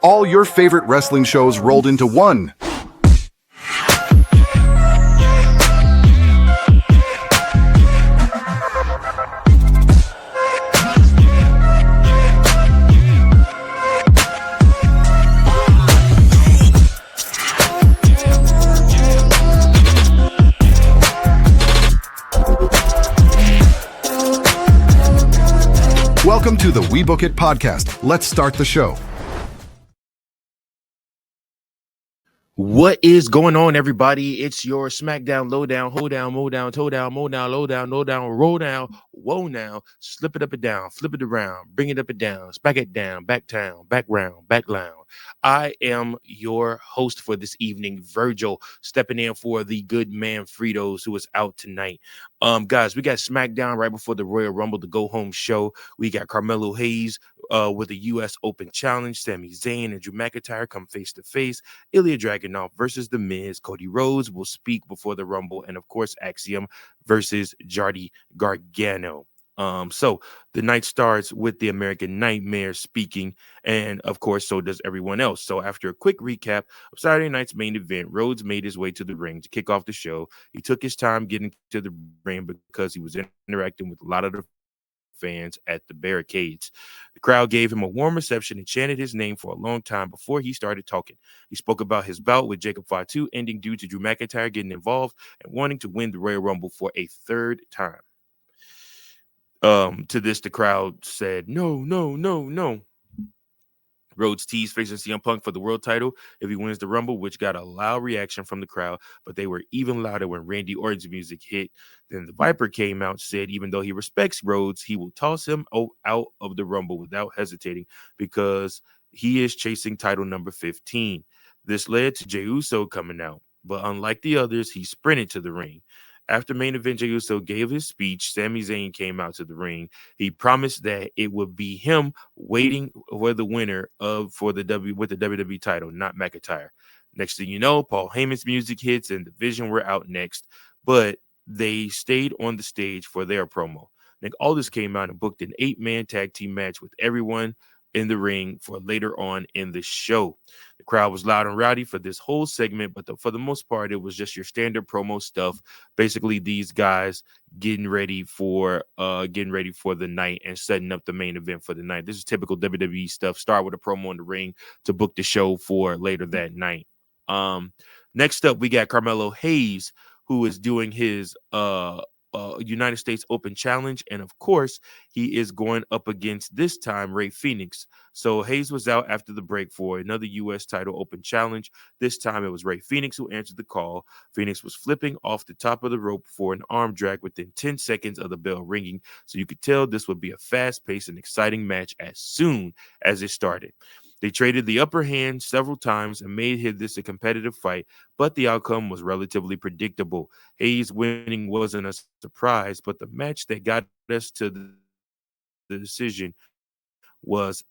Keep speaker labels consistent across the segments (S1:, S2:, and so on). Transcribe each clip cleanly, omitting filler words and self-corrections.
S1: All your favorite wrestling shows rolled into one. Welcome to the WeBookIt Podcast. Let's start the show.
S2: What is going on, everybody? It's your SmackDown Lowdown, hold down, mow down, toe down, mow down, low down, no down, roll down, whoa now, slip it up and down, flip it around, bring it up and down, smack it down, back town, back round, back lounge. I am your host for this evening, Virgil, stepping in for the good man Fritos, who is out tonight. Guys, we got SmackDown right before the Royal Rumble, the go home show. We got Carmelo Hayes with the U.S. Open Challenge. Sami Zayn and Drew McIntyre come face to face. Ilja Dragunov versus The Miz. Cody Rhodes will speak before the Rumble, and of course, Axiom versus Johnny Gargano. So the night starts with the American Nightmare speaking, and of course, so does everyone else. So after a quick recap of Saturday night's main event, Rhodes made his way to the ring to kick off the show. He took his time getting to the ring because he was interacting with a lot of the fans at the barricades. The crowd gave him a warm reception and chanted his name for a long time before he started talking. He spoke about his bout with Jacob Fatu ending due to Drew McIntyre getting involved and wanting to win the Royal Rumble for a third time. To this, the crowd said, no, no, no, no. Rhodes teased facing CM Punk for the world title if he wins the Rumble, which got a loud reaction from the crowd, but they were even louder when Randy Orton's music hit. Then the Viper came out, said even though he respects Rhodes, he will toss him out of the Rumble without hesitating because he is chasing title number 15. This led to Jey Uso coming out, but unlike the others, he sprinted to the ring. After main event, Jey Uso gave his speech. Sami Zayn came out to the ring. He promised that it would be him waiting for the winner with the WWE title, not McIntyre. Next thing you know, Paul Heyman's music hits and the Vision were out next, but they stayed on the stage for their promo. Nick Aldis came out and booked an 8-man tag team match with everyone in the ring for later on in the show. The crowd was loud and rowdy for this whole segment, but for the most part, it was just your standard promo stuff. Basically, these guys getting ready for the night and setting up the main event for the night. This is typical WWE stuff. Start with a promo in the ring to book the show for later that night. Next up, we got Carmelo Hayes, who is doing his United States Open Challenge, and of course he is going up against this time Rey Fenix. So Hayes was out after the break for another U.S. title Open Challenge. This time it was Rey Fenix who answered the call. Fenix was flipping off the top of the rope for an arm drag within 10 seconds of the bell ringing, so you could tell this would be a fast-paced and exciting match as soon as it started. They traded the upper hand several times and made this a competitive fight, but the outcome was relatively predictable. Hayes winning wasn't a surprise, but the match that got us to the decision was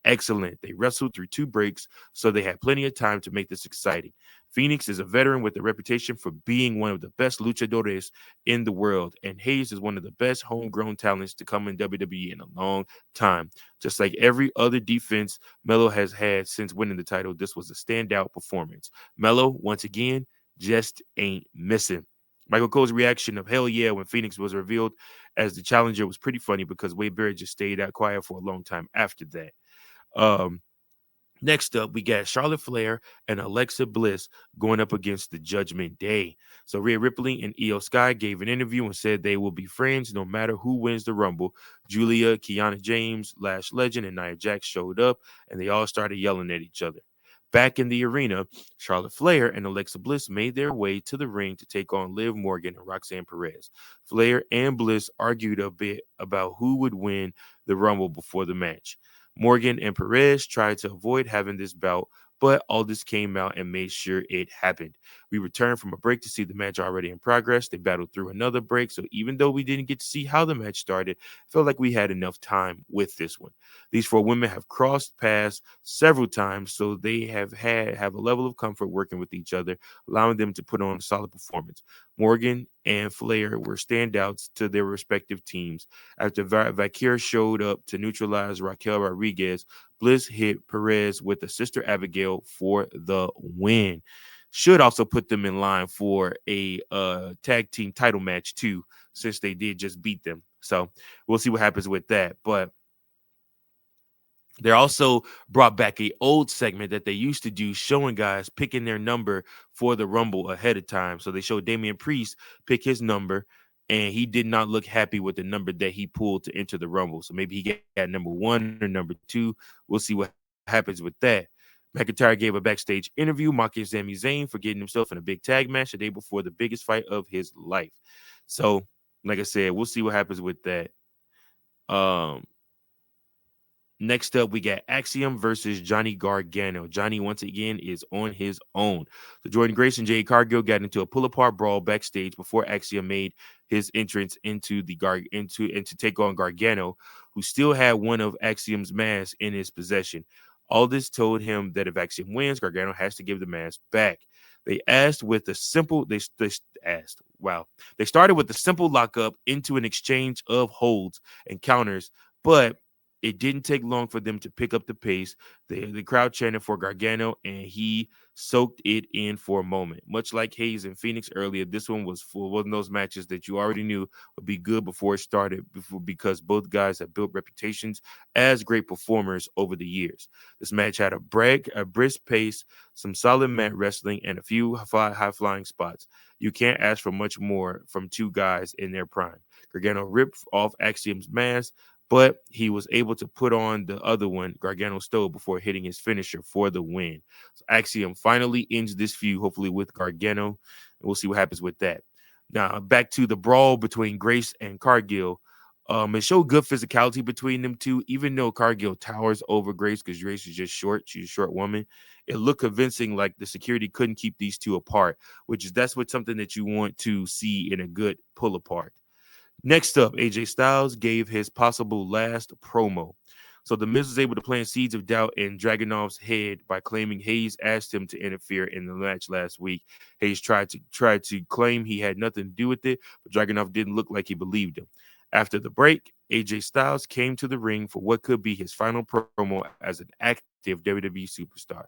S2: excellent. They wrestled through 2 breaks, so they had plenty of time to make this exciting. Phoenix is a veteran with a reputation for being one of the best luchadores in the world, and Hayes is one of the best homegrown talents to come in WWE in a long time. Just like every other defense Melo has had since winning the title, this was a standout performance. Melo, once again, just ain't missing. Michael Cole's reaction of hell yeah when Phoenix was revealed as the challenger was pretty funny because Wade Barrett just stayed out quiet for a long time after that. Next up, we got Charlotte Flair and Alexa Bliss going up against the Judgment Day. So Rhea Ripley and Io Sky gave an interview and said they will be friends no matter who wins the Rumble. Julia, Kiana James, Lash Legend, and Nia Jax showed up, and they all started yelling at each other. Back in the arena, Charlotte Flair and Alexa Bliss made their way to the ring to take on Liv Morgan and Roxanne Perez. Flair and Bliss argued a bit about who would win the Rumble before the match. Morgan and Perez tried to avoid having this bout, but Aldis came out and made sure it happened. We returned from a break to see the match already in progress. They battled through another break, so even though we didn't get to see how the match started, it felt like we had enough time with this one. These 4 women have crossed paths several times, so they have a level of comfort working with each other, allowing them to put on a solid performance. Morgan and Flair were standouts to their respective teams. After Vakir showed up to neutralize Raquel Rodriguez, Bliss hit Perez with a sister Abigail for the win. Should also put them in line for a tag team title match too, since they did just beat them. So we'll see what happens with that. But they also brought back a old segment that they used to do, showing guys picking their number for the Rumble ahead of time. So they showed Damian Priest pick his number, and he did not look happy with the number that he pulled to enter the Rumble. So maybe he got number 1 or number 2. We'll see what happens with that. McIntyre gave a backstage interview mocking Sami Zayn for getting himself in a big tag match the day before the biggest fight of his life. So, like I said, we'll see what happens with that. Next up, we got Axiom versus Johnny Gargano. Johnny, once again, is on his own. So Jordan Grace and Jay Cargill got into a pull-apart brawl backstage before Axiom made his entrance into to take on Gargano, who still had one of Axiom's masks in his possession. All this told him that if Axiom wins, Gargano has to give the mask back. They asked with a simple. They asked. Wow. They started with a simple lockup into an exchange of holds and counters, but it didn't take long for them to pick up the pace. The crowd chanted for Gargano, and he soaked it in for a moment. Much like Hayes and Phoenix earlier, this one was one of those matches that you already knew would be good before it started, because both guys have built reputations as great performers over the years. This match had a brisk pace, some solid mat wrestling, and a few high-flying spots. You can't ask for much more from two guys in their prime. Gargano ripped off Axiom's mask, but he was able to put on the other one, Gargano stole, before hitting his finisher for the win. So Axiom finally ends this feud, hopefully with Gargano, and we'll see what happens with that. Now, back to the brawl between Grace and Cargill. It showed good physicality between them two, even though Cargill towers over Grace because Grace is just short. She's a short woman. It looked convincing, like the security couldn't keep these two apart, that's something that you want to see in a good pull apart. Next up, AJ Styles gave his possible last promo. So the Miz was able to plant seeds of doubt in Dragunov's head by claiming Hayes asked him to interfere in the match last week. Hayes tried to claim he had nothing to do with it, but Dragunov didn't look like he believed him. After the break, AJ Styles came to the ring for what could be his final promo as an active WWE superstar.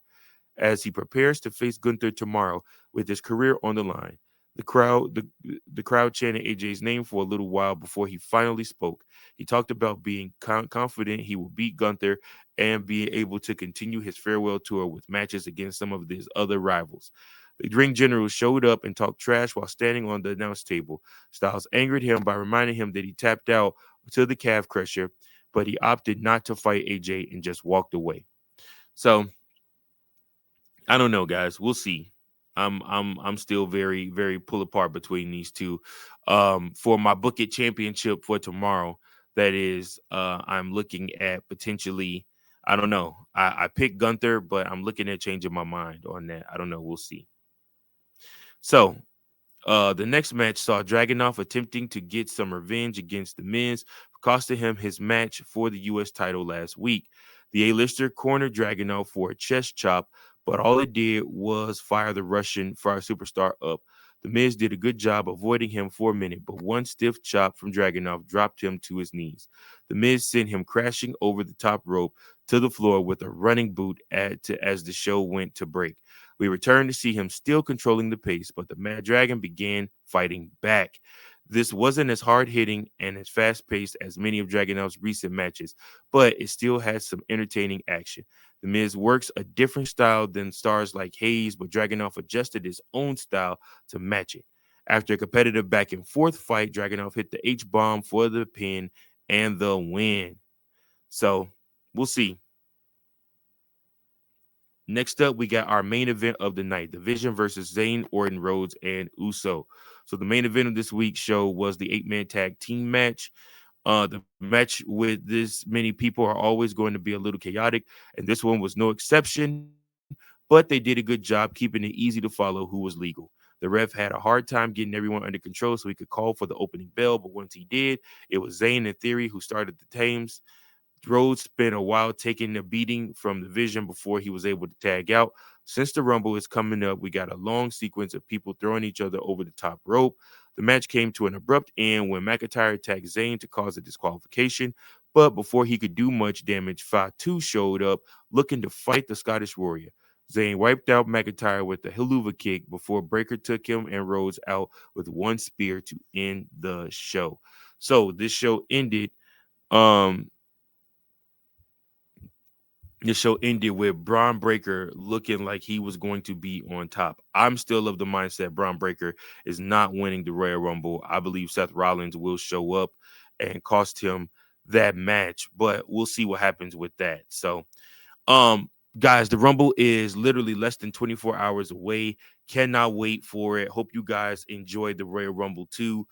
S2: As he prepares to face Gunther tomorrow with his career on the line, the crowd chanted AJ's name for a little while before he finally spoke. He talked about being confident he will beat Gunther and be able to continue his farewell tour with matches against some of his other rivals. The ring general showed up and talked trash while standing on the announce table. Styles angered him by reminding him that he tapped out to the calf crusher, but he opted not to fight AJ and just walked away. So I don't know, guys. We'll see. I'm still very, very pull apart between these two. For my Book It championship for tomorrow, that is, I'm looking at potentially. I don't know. I picked Gunther, but I'm looking at changing my mind on that. I don't know. We'll see. So the next match saw Dragunov attempting to get some revenge against The Miz, costing him his match for the U.S. title last week. The A-lister cornered Dragunov for a chest chop, but all it did was fire the Russian superstar up. The Miz did a good job avoiding him for a minute, but one stiff chop from Dragunov dropped him to his knees. The Miz sent him crashing over the top rope to the floor with a running boot as the show went to break. We returned to see him still controlling the pace, but the Mad Dragon began fighting back. This wasn't as hard-hitting and as fast-paced as many of Dragunov's recent matches, but it still had some entertaining action. The Miz works a different style than stars like Hayes, but Dragunov adjusted his own style to match it. After a competitive back-and-forth fight, Dragunov hit the H-bomb for the pin and the win. So, we'll see. Next up, we got our main event of the night, The Vision versus Zayn, Orton, Rhodes, and Uso. So the main event of this week's show was the 8-man tag team match. The match with this many people are always going to be a little chaotic, and this one was no exception, but they did a good job keeping it easy to follow who was legal. The ref had a hard time getting everyone under control so he could call for the opening bell, but once he did, it was Zayn in theory who started the tames. Rhodes spent a while taking a beating from the Vision before he was able to tag out. Since the Rumble is coming up, we got a long sequence of people throwing each other over the top rope. The match came to an abrupt end when McIntyre attacked Zayn to cause a disqualification. But before he could do much damage, Fatu showed up looking to fight the Scottish Warrior. Zayn wiped out McIntyre with a Helluva kick before Breakker took him and Rhodes out with one spear to end the show. So this show ended. Um, the show ended with Braun Breaker looking like he was going to be on top. I'm still of the mindset Braun Breaker is not winning the Royal Rumble. I believe Seth Rollins will show up and cost him that match, but we'll see what happens with that. So, guys, the Rumble is literally less than 24 hours away. Cannot wait for it. Hope you guys enjoyed the Royal Rumble too.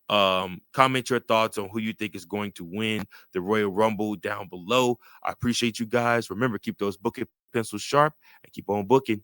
S2: Comment your thoughts on who you think is going to win the Royal Rumble down below. I appreciate you guys. Remember, keep those booking pencils sharp and keep on booking.